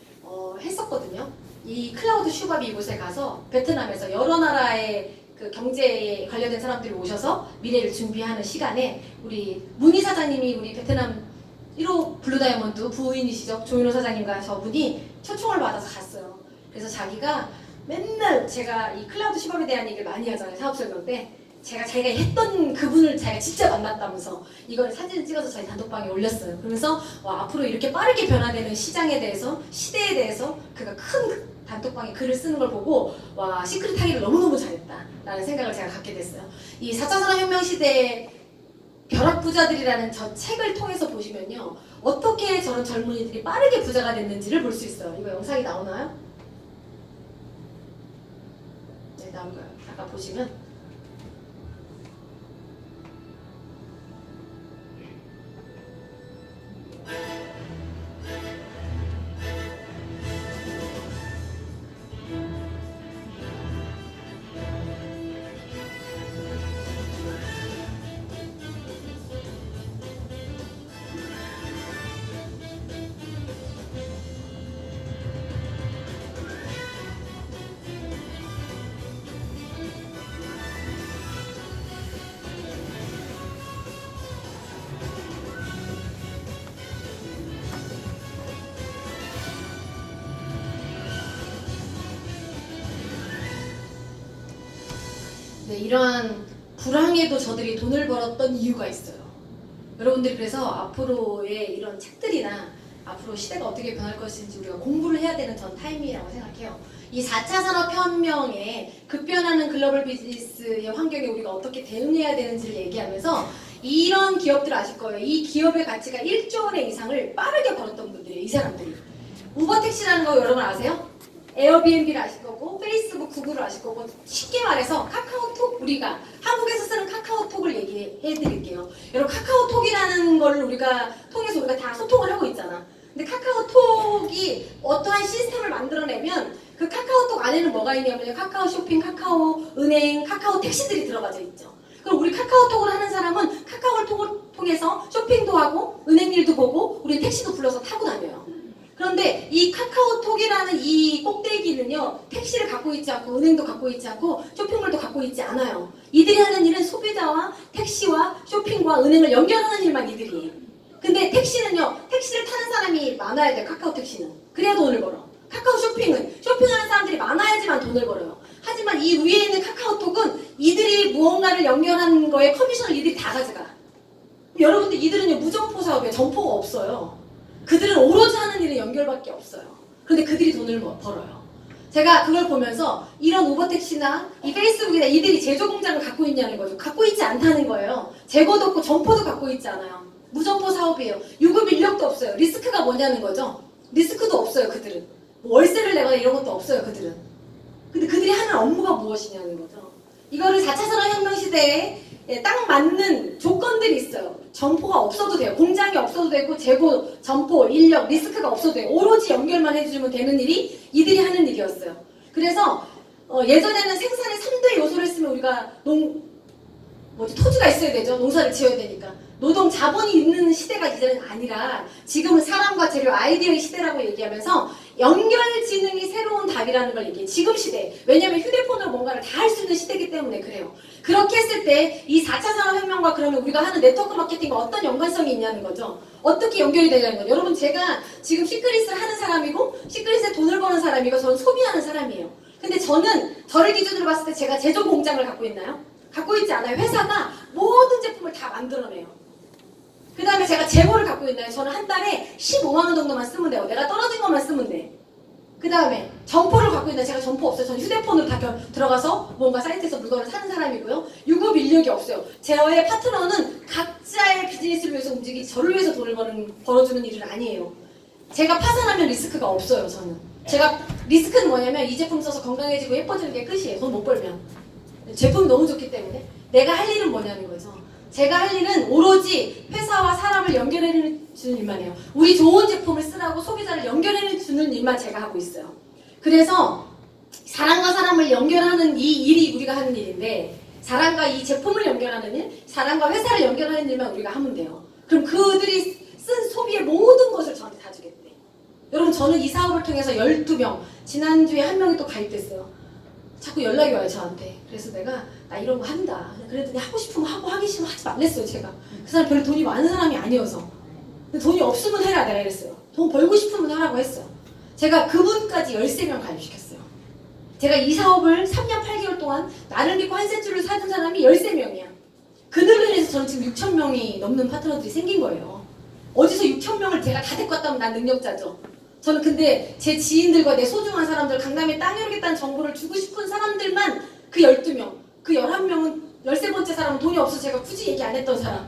했었거든요. 이 클라우드 슈밥이 이곳에 가서 베트남에서 여러 나라의 그 경제에 관련된 사람들이 오셔서 미래를 준비하는 시간에 우리 문희 사장님이 우리 베트남 1호 블루다이아몬드 부인이시죠. 조인호 사장님과 저분이 초청을 받아서 갔어요. 그래서 자기가 맨날 제가 이 클라우드 슈밥에 대한 얘기를 많이 하잖아요. 사업 설명 때. 자기가 했던 그분을 자기가 직접 만났다면서 이걸 사진을 찍어서 저희 단톡방에 올렸어요. 그러면서 앞으로 이렇게 빠르게 변화되는 시장에 대해서 시대에 대해서 그가 큰 단톡방에 글을 쓰는 걸 보고 와 시크릿 하기를 너무너무 잘했다 라는 생각을 제가 갖게 됐어요. 이 4차 산업혁명 시대의 벼락부자들이라는 저 책을 통해서 보시면요 어떻게 저런 젊은이들이 빠르게 부자가 됐는지를 볼 수 있어요. 이거 영상이 나오나요? 네 나올까요? 아까 보시면 네, 이러한 불황에도 저들이 돈을 벌었던 이유가 있어요. 여러분들이 그래서 앞으로의 이런 책들이나 앞으로 시대가 어떻게 변할 것인지 우리가 공부를 해야 되는 전 타이밍이라고 생각해요. 이 4차 산업혁명에 급변하는 글로벌 비즈니스의 환경에 우리가 어떻게 대응해야 되는지를 얘기하면서 이런 기업들 아실 거예요. 이 기업의 가치가 1조 원의 이상을 빠르게 벌었던 분들이에요. 이 사람들이. 우버택시라는 거 여러분 아세요? 에어비앤비를 아실 거고 페이스북, 구글을 아실 거고 쉽게 말해서 카카오톡 우리가 한국에서 쓰는 카카오톡을 얘기해 드릴게요. 여러분 카카오톡이라는 걸 우리가 통해서 우리가 다 소통을 하고 있잖아. 근데 카카오톡이 어떠한 시스템을 만들어내면 그 카카오톡 안에는 뭐가 있냐면 카카오 쇼핑, 카카오 은행, 카카오 택시들이 들어가져 있죠. 그럼 우리 카카오톡을 하는 사람은 카카오톡을 통해서 쇼핑도 하고 은행 일도 보고 우리 택시도 불러서 타고 다녀요. 그런데 이 카카오톡이라는 이 꼭대기는요 택시를 갖고 있지 않고 은행도 갖고 있지 않고 쇼핑몰도 갖고 있지 않아요. 이들이 하는 일은 소비자와 택시와 쇼핑과 은행을 연결하는 일만 이들이 해요. 근데 택시는요 택시를 타는 사람이 많아야 돼요. 카카오 택시는 그래야 돈을 벌어. 카카오 쇼핑은 쇼핑하는 사람들이 많아야지만 돈을 벌어요. 하지만 이 위에 있는 카카오톡은 이들이 무언가를 연결하는 거에 커미션을 이들이 다 가져가. 여러분들 이들은요 무점포 사업에 점포가 없어요. 그들은 오로지 하는 일은 연결밖에 없어요. 그런데 그들이 돈을 벌어요. 제가 그걸 보면서 이런 우버택시나 이 페이스북이나 이들이 제조 공장을 갖고 있냐는 거죠. 갖고 있지 않다는 거예요. 재고도 없고 점포도 갖고 있지 않아요. 무점포 사업이에요. 유급 인력도 없어요. 리스크가 뭐냐는 거죠. 리스크도 없어요. 그들은. 월세를 내거나 이런 것도 없어요. 그들은. 근데 그들이 하는 업무가 무엇이냐는 거죠. 이거를 4차 산업혁명 시대에 딱 맞는 조건들이 있어요. 점포가 없어도 돼요. 공장이 없어도 되고 재고, 점포, 인력, 리스크가 없어도 돼요. 오로지 연결만 해주면 되는 일이 이들이 하는 일이었어요. 그래서 예전에는 생산의 3대 요소를 쓰면 우리가 토지가 있어야 되죠. 농사를 지어야 되니까. 노동 자본이 있는 시대가 이제는 아니라 지금은 사람과 재료 아이디어의 시대라고 얘기하면서 연결지능이 새로운 답이라는 걸 얘기해요. 지금 시대. 왜냐하면 휴대폰으로 뭔가를 다 할 수 있는 시대이기 때문에 그래요. 그렇게 했을 때 이 4차 산업혁명과 그러면 우리가 하는 네트워크 마케팅과 어떤 연관성이 있냐는 거죠. 어떻게 연결이 되냐는 거죠. 여러분 제가 지금 시크릿을 하는 사람이고 시크릿에 돈을 버는 사람이고 저는 소비하는 사람이에요. 근데 저는 저를 기준으로 봤을 때 제가 제조 공장을 갖고 있나요? 갖고 있지 않아요. 회사가 모든 제품을 다 만들어내요. 그 다음에 제가 재고를 갖고 있나요? 저는 한 달에 15만 원 정도만 쓰면 돼요. 내가 떨어진 것만 쓰면 돼. 그 다음에 점포를 갖고 있나요? 제가 점포 없어요. 저는 휴대폰으로 다 들어가서 뭔가 사이트에서 물건을 사는 사람이고요. 유급 인력이 없어요. 저의 파트너는 각자의 비즈니스를 위해서 움직이지 저를 위해서 돈을 벌어주는 일은 아니에요. 제가 파산하면 리스크가 없어요. 저는. 제가 리스크는 뭐냐면 이 제품 써서 건강해지고 예뻐지는 게 끝이에요. 돈 못 벌면. 제품이 너무 좋기 때문에 내가 할 일은 뭐냐는 거죠. 제가 할 일은 오로지 회사와 사람을 연결해 주는 일만 해요. 우리 좋은 제품을 쓰라고 소비자를 연결해 주는 일만 제가 하고 있어요. 그래서 사람과 사람을 연결하는 이 일이 우리가 하는 일인데, 사람과 이 제품을 연결하는 일, 사람과 회사를 연결하는 일만 우리가 하면 돼요. 그럼 그들이 쓴 소비의 모든 것을 저한테 다 주겠대. 여러분, 저는 이 사업을 통해서 12명, 지난주에 한 명이 또 가입됐어요. 자꾸 연락이 와요, 저한테. 그래서 내가 나 이런 거 한다. 그랬더니 하고 싶으면 하고 하기 싫으면 하지 말랬어요, 제가. 그 사람 별로 돈이 많은 사람이 아니어서. 근데 돈이 없으면 해라, 내가 이랬어요. 돈 벌고 싶으면 하라고 했어요. 제가 그분까지 13명 가입시켰어요. 제가 이 사업을 3년 8개월 동안 나를 믿고 한 세트를 사준 사람이 13명이야. 그들로 인해서 저는 지금 6,000명이 넘는 파트너들이 생긴 거예요. 어디서 6,000명을 제가 다 데리고 왔다면 난 능력자죠. 저는 근데 제 지인들과 내 소중한 사람들, 강남에 땅이 오르겠다는 정보를 주고 싶은 사람들만 그 12명, 그 11명은 13번째 사람은 돈이 없어서 제가 굳이 얘기 안 했던 사람.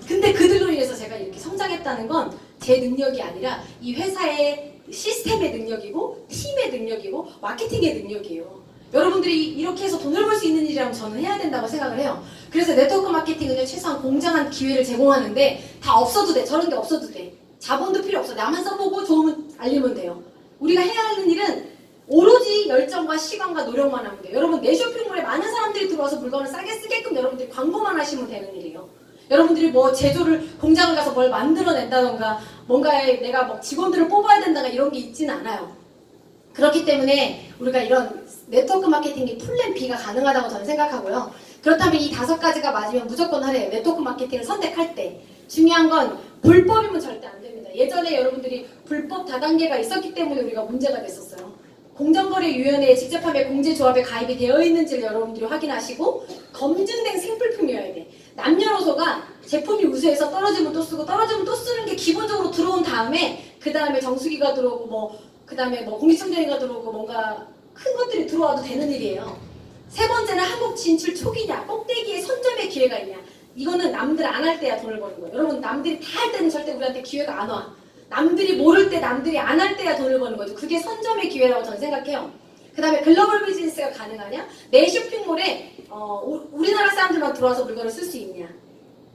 근데 그들로 인해서 제가 이렇게 성장했다는 건 제 능력이 아니라 이 회사의 시스템의 능력이고 팀의 능력이고 마케팅의 능력이에요. 여러분들이 이렇게 해서 돈을 벌 수 있는 일이라면 저는 해야 된다고 생각을 해요. 그래서 네트워크 마케팅은 최소한 공정한 기회를 제공하는데 다 없어도 돼. 저런 게 없어도 돼. 자본도 필요 없어. 나만 써보고 좋으면 알리면 돼요. 우리가 해야 하는 일은 오로지 열정과 시간과 노력만 하면 돼요. 여러분, 내 쇼핑몰에 많은 사람들이 들어와서 물건을 싸게 쓰게끔 여러분들이 광고만 하시면 되는 일이에요. 여러분들이 뭐 제조를 공장을 가서 뭘 만들어낸다던가 뭔가에 내가 뭐 직원들을 뽑아야 된다가 이런 게 있지는 않아요. 그렇기 때문에 우리가 이런 네트워크 마케팅이 플랜 B가 가능하다고 저는 생각하고요. 그렇다면 이 5가지가 맞으면 무조건 하래요. 네트워크 마케팅을 선택할 때. 중요한 건 불법이면 절대 안 됩니다. 예전에 여러분들이 불법 다단계가 있었기 때문에 우리가 문제가 됐었어요. 공정거래위원회에 직접 판매 공제조합에 가입이 되어 있는지를 여러분들이 확인하시고, 검증된 생필품이어야 돼. 남녀노소가 제품이 우수해서 떨어지면 또 쓰고 떨어지면 또 쓰는 게 기본적으로 들어온 다음에 그 다음에 정수기가 들어오고 그 다음에 공기청정기가 들어오고 뭔가 큰 것들이 들어와도 되는 일이에요. 세 번째는 한국 진출 초기냐, 꼭대기에 선점의 기회가 있냐. 이거는 남들 안 할 때야 돈을 버는 거예요. 여러분, 남들이 다 할 때는 절대 우리한테 기회가 안 와. 남들이 모를 때, 남들이 안 할 때야 돈을 버는 거죠. 그게 선점의 기회라고 저는 생각해요. 그 다음에 글로벌 비즈니스가 가능하냐? 내 쇼핑몰에 우리나라 사람들만 들어와서 물건을 쓸 수 있냐?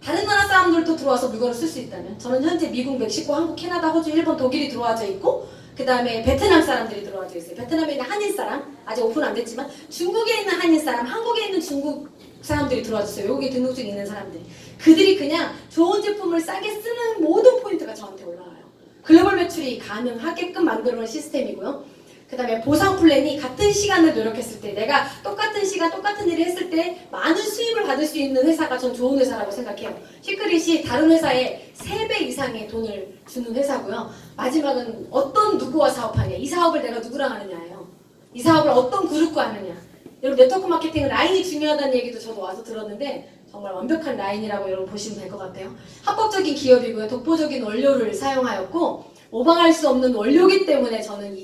다른 나라 사람들도 들어와서 물건을 쓸 수 있다면? 저는 현재 미국, 멕시코, 한국, 캐나다, 호주, 일본, 독일이 들어와져 있고, 그 다음에 베트남 사람들이 들어와져 있어요. 베트남에 있는 한인 사람, 아직 오픈 안 됐지만 중국에 있는 한인 사람, 한국에 있는 중국 사람들이 들어와줬어요. 외국에 등록증 있는 사람들. 그들이 그냥 좋은 제품을 싸게 쓰는 모든 포인트가 저한테 올라와요. 글로벌 매출이 가능하게끔 만들어놓은 시스템이고요. 그 다음에 보상 플랜이 같은 시간을 노력했을 때, 내가 똑같은 시간 똑같은 일을 했을 때 많은 수입을 받을 수 있는 회사가 전 좋은 회사라고 생각해요. 시크릿이 다른 회사에 3배 이상의 돈을 주는 회사고요. 마지막은 어떤 누구와 사업하냐, 이 사업을 내가 누구랑 하느냐예요. 이 사업을 어떤 그룹과 하느냐. 여러분, 네트워크 마케팅은 라인이 중요하다는 얘기도 저도 와서 들었는데 정말 완벽한 라인이라고 여러분 보시면 될 것 같아요. 합법적인 기업이고요. 독보적인 원료를 사용하였고 모방할 수 없는 원료이기 때문에 저는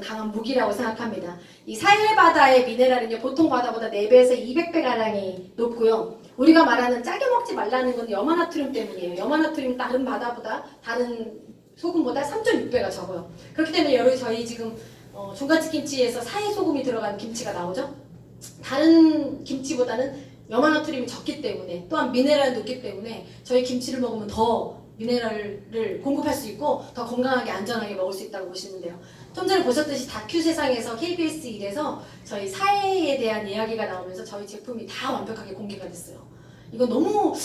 강한 무기라고 생각합니다. 이 사해 바다의 미네랄은요, 보통 바다보다 4배에서 200배 가량이 높고요. 우리가 말하는 짜게 먹지 말라는 건 염화나트륨 때문이에요. 염화나트륨 다른 바다보다, 다른 소금보다 3.6배가 적어요. 그렇기 때문에 여러분, 저희 지금 종갓집 김치에서 사해 소금이 들어간 김치가 나오죠. 다른 김치보다는 염화나트륨이 적기 때문에, 또한 미네랄이 높기 때문에 저희 김치를 먹으면 더 미네랄을 공급할 수 있고 더 건강하게 안전하게 먹을 수 있다고 보시면 돼요. 좀 전에 보셨듯이 다큐 세상에서 KBS 1에서 저희 사회에 대한 이야기가 나오면서 저희 제품이 다 완벽하게 공개가 됐어요. 이거 너무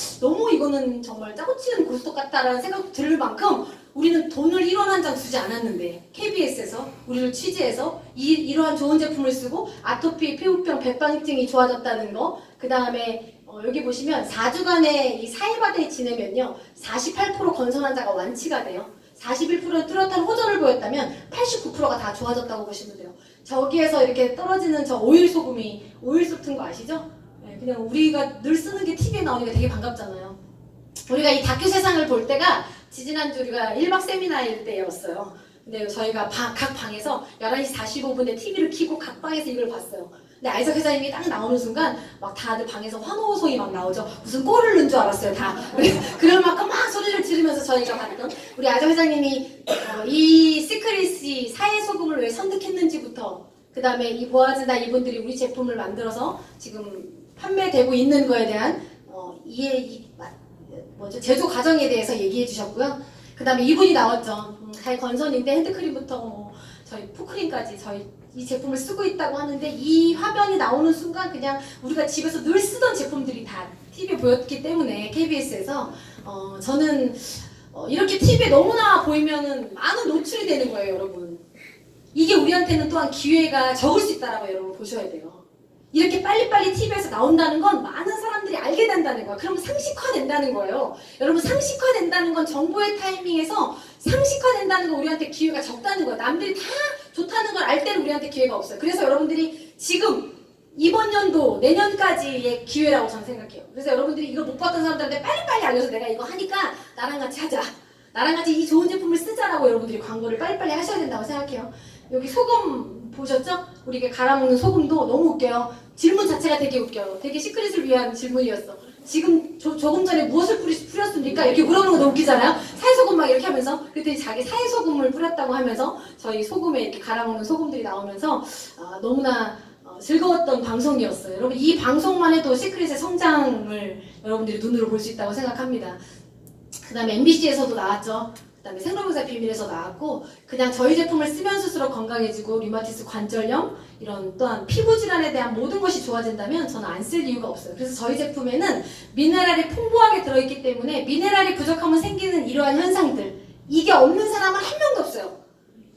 이거는 정말 짜고 치는 고스톱 같다라는 생각도 들 만큼 우리는 돈을 1원 한 장 주지 않았는데 KBS에서 우리를 취재해서 이러한 좋은 제품을 쓰고 아토피, 피부병, 백방증이 좋아졌다는 거, 그 다음에 여기 보시면 4주간의 이 사해바다에 지내면요 48% 건선 환자가 완치가 돼요. 41%의 뚜렷한 호전을 보였다면 89%가 다 좋아졌다고 보시면 돼요. 저기에서 이렇게 떨어지는 저 오일 소금이 오일 소트인 거 아시죠? 네, 그냥 우리가 늘 쓰는 게 TV에 나오니까 되게 반갑잖아요. 우리가 이 다큐 세상을 볼 때가 지지난주 우리가 1박 세미나일 때였어요. 근데 저희가 각 방에서 11시 45분에 TV를 켜고 각 방에서 이걸 봤어요. 근데 아이석 회장님이 딱 나오는 순간 막 다들 방에서 환호성이 막 나오죠. 무슨 꼴을 넣은 줄 알았어요, 다. 그럴 만큼 막 소리를 지르면서 저희가 봤던 우리 아이석 회장님이 이 시크릿이 사해소금을 왜 선택했는지부터, 그 다음에 이 보아즈나 이분들이 우리 제품을 만들어서 지금 판매되고 있는 거에 대한 제조 과정에 대해서 얘기해 주셨고요. 그 다음에 이분이 나왔죠. 잘 건선인데 핸드크림부터 저희 푸크림까지 저희 이 제품을 쓰고 있다고 하는데 이 화면이 나오는 순간 그냥 우리가 집에서 늘 쓰던 제품들이 다 TV에 보였기 때문에 KBS에서 저는 이렇게 TV에 너무나 보이면은 많은 노출이 되는 거예요, 여러분. 이게 우리한테는 또한 기회가 적을 수 있다라고 여러분 보셔야 돼요. 이렇게 빨리빨리 TV에서 나온다는 건 많은 사람들이 알게 된다는 거야. 그러면 상식화된다는 거예요. 여러분 상식화된다는 건 정보의 타이밍에서 상식화된다는 건 우리한테 기회가 적다는 거야. 남들이 다 좋다는 걸 알 때는 우리한테 기회가 없어요. 그래서 여러분들이 지금 이번 연도 내년까지의 기회라고 저는 생각해요. 그래서 여러분들이 이거 못 봤던 사람들한테 빨리빨리 알려서 내가 이거 하니까 나랑 같이 하자. 나랑 같이 이 좋은 제품을 쓰자라고 여러분들이 광고를 빨리빨리 하셔야 된다고 생각해요. 여기 소금 보셨죠? 우리 이게 갈아먹는 소금도 너무 웃겨요. 질문 자체가 되게 웃겨요. 되게 시크릿을 위한 질문이었어. 지금 조금 전에 무엇을 뿌렸습니까? 이렇게 물어보는 거 너무 웃기잖아요. 사회소금 막 이렇게 하면서 그랬더니 자기 사회소금을 뿌렸다고 하면서 저희 소금에 이렇게 갈아먹는 소금들이 나오면서 너무나 즐거웠던 방송이었어요. 여러분 이 방송만 해도 시크릿의 성장을 여러분들이 눈으로 볼 수 있다고 생각합니다. 그 다음에 MBC에서도 나왔죠. 그 다음에 생로병사의 비밀에서 나왔고 그냥 저희 제품을 쓰면 쓸수록 건강해지고 류마티스 관절염 이런 또한 피부 질환에 대한 모든 것이 좋아진다면 저는 안 쓸 이유가 없어요. 그래서 저희 제품에는 미네랄이 풍부하게 들어있기 때문에 미네랄이 부족하면 생기는 이러한 현상들 이게 없는 사람은 한 명도 없어요.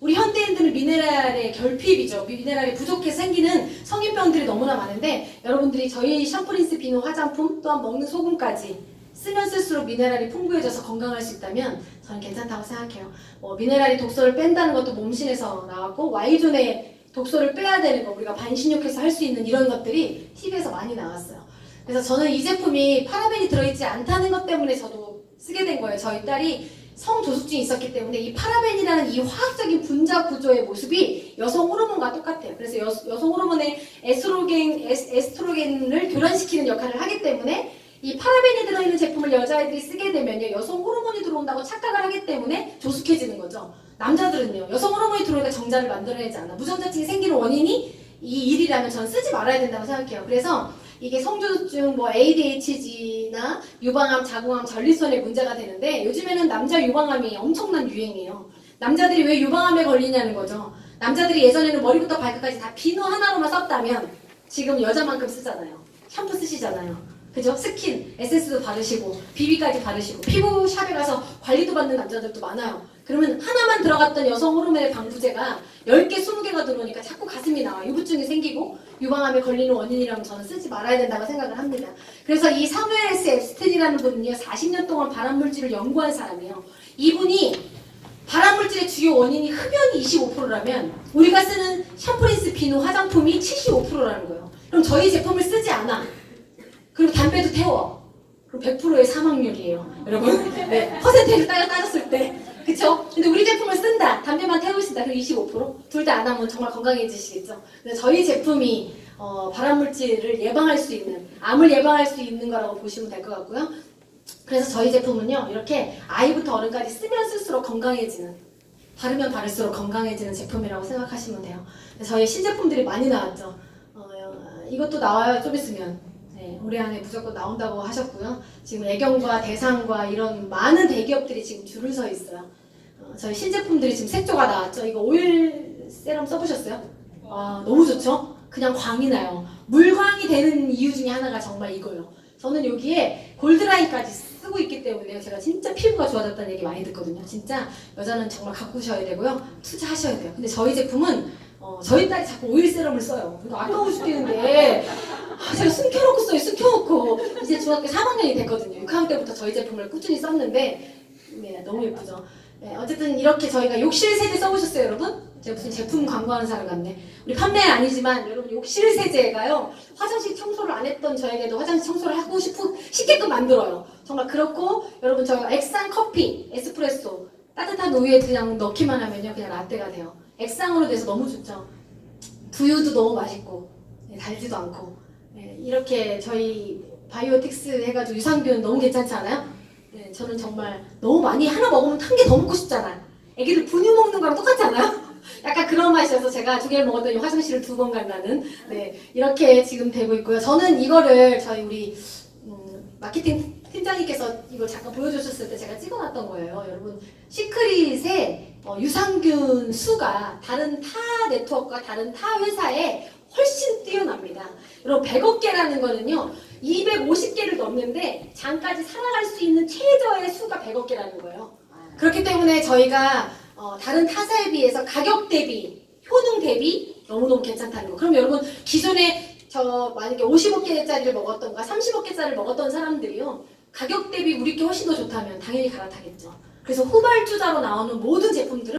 우리 현대인들은 미네랄의 결핍이죠. 미네랄이 부족해서 생기는 성인병들이 너무나 많은데 여러분들이 저희 샴푸린스 비누 화장품 또한 먹는 소금까지 쓰면 쓸수록 미네랄이 풍부해져서 건강할 수 있다면 저는 괜찮다고 생각해요. 미네랄이 독소를 뺀다는 것도 몸신에서 나왔고 Y존의 독소를 빼야 되는 거 우리가 반신욕해서 할 수 있는 이런 것들이 TV에서 많이 나왔어요. 그래서 저는 이 제품이 파라벤이 들어있지 않다는 것 때문에 저도 쓰게 된 거예요. 저희 딸이 성조숙증이 있었기 때문에 이 파라벤이라는 이 화학적인 분자 구조의 모습이 여성 호르몬과 똑같아요. 그래서 여성 호르몬의 에스트로겐을 교란시키는 역할을 하기 때문에 이 파라벤이 들어있는 제품을 여자아이들이 쓰게 되면요 여성 호르몬이 들어온다고 착각을 하기 때문에 조숙해지는 거죠. 남자들은요 여성 호르몬이 들어오니까 정자를 만들어내지 않아. 무정자증이 생기는 원인이 이 일이라면 저는 쓰지 말아야 된다고 생각해요. 그래서 이게 성조숙증, ADHD나 유방암, 자궁암, 전립선에 문제가 되는데 요즘에는 남자 유방암이 엄청난 유행이에요. 남자들이 왜 유방암에 걸리냐는 거죠. 남자들이 예전에는 머리부터 발끝까지 다 비누 하나로만 썼다면 지금 여자만큼 쓰잖아요. 샴푸 쓰시잖아요. 그죠? 스킨, 에센스도 바르시고 비비까지 바르시고 피부샵에 가서 관리도 받는 남자들도 많아요. 그러면 하나만 들어갔던 여성 호르몬의 방부제가 10개, 20개가 들어오니까 자꾸 가슴이 나와. 유부증이 생기고 유방암에 걸리는 원인이라면 저는 쓰지 말아야 된다고 생각을 합니다. 그래서 이 사무엘 S. 앱스틴이라는 분은요 40년 동안 발암물질을 연구한 사람이에요. 이분이 발암물질의 주요 원인이 흡연이 25%라면 우리가 쓰는 샴푸린스 비누 화장품이 75%라는 거예요. 그럼 저희 제품을 쓰지 않아. 그리고 담배도 태워. 그럼 100%의 사망률이에요. 여러분. 네. 퍼센테이지 따졌을 때. 그쵸? 근데 우리 제품을 쓴다. 담배만 태우신다. 그럼 25%? 둘 다 안 하면 정말 건강해지시겠죠? 근데 저희 제품이 발암물질을 예방할 수 있는, 암을 예방할 수 있는 거라고 보시면 될 것 같고요. 그래서 저희 제품은요. 이렇게 아이부터 어른까지 쓰면 쓸수록 건강해지는, 바르면 바를수록 건강해지는 제품이라고 생각하시면 돼요. 저희 신제품들이 많이 나왔죠. 이것도 나와요. 좀 있으면. 네, 올해 안에 무조건 나온다고 하셨고요. 지금 애경과 대상과 이런 많은 대기업들이 지금 줄을 서 있어요. 저희 신제품들이 지금 색조가 나왔죠. 이거 오일 세럼 써보셨어요? 너무 좋죠? 그냥 광이 나요. 물광이 되는 이유 중에 하나가 정말 이거예요. 저는 여기에 골드라인까지 쓰고 있기 때문에 제가 진짜 피부가 좋아졌다는 얘기 많이 듣거든요. 진짜 여자는 정말 가꾸셔야 되고요. 투자하셔야 돼요. 근데 저희 제품은 저희 딸이 자꾸 오일 세럼을 써요. 그러니까 아까워 죽겠는데 제가 숨겨놓고 써요. 숨겨놓고 이제 중학교 3학년이 됐거든요. 6학년 때부터 저희 제품을 꾸준히 썼는데 네, 너무 예쁘죠. 네, 어쨌든 이렇게 저희가 욕실 세제 써보셨어요, 여러분? 제가 무슨 제품 광고하는 사람 같네. 우리 판매는 아니지만 여러분 욕실 세제가요. 화장실 청소를 안 했던 저에게도 화장실 청소를 하고 싶게끔 만들어요. 정말 그렇고 여러분 저희가 액상 커피, 에스프레소 따뜻한 우유에 그냥 넣기만 하면요. 그냥 라떼가 돼요. 액상으로 돼서 너무 좋죠. 두유도 너무 맛있고 네, 달지도 않고 네, 이렇게 저희 바이오틱스 해가지고 유산균 너무 괜찮지 않아요? 네, 저는 정말 너무 많이 하나 먹으면 한 개 더 먹고 싶잖아요. 애기들 분유 먹는 거랑 똑같지 않아요? 약간 그런 맛이어서 제가 2개를 먹었더니 화장실을 2번 간다는 네, 이렇게 지금 되고 있고요. 저는 이거를 저희 우리 마케팅 팀장님께서 이걸 잠깐 보여주셨을 때 제가 찍어놨던 거예요. 여러분 시크릿의 유산균 수가 다른 타 네트워크와 다른 타 회사에 훨씬 뛰어납니다. 여러분 100억 개라는 거는요 250개를 넘는데 장까지 살아갈 수 있는 최저의 수가 100억 개라는 거예요. 그렇기 때문에 저희가 다른 타사에 비해서 가격 대비, 효능 대비 너무너무 괜찮다는 거. 그럼 여러분 기존에 저 만약에 50억개짜리를 먹었던가 30억개짜리를 먹었던 사람들이요 가격 대비 우리 게 훨씬 더 좋다면 당연히 갈아타겠죠. 그래서 후발주자로 나오는 모든 제품들은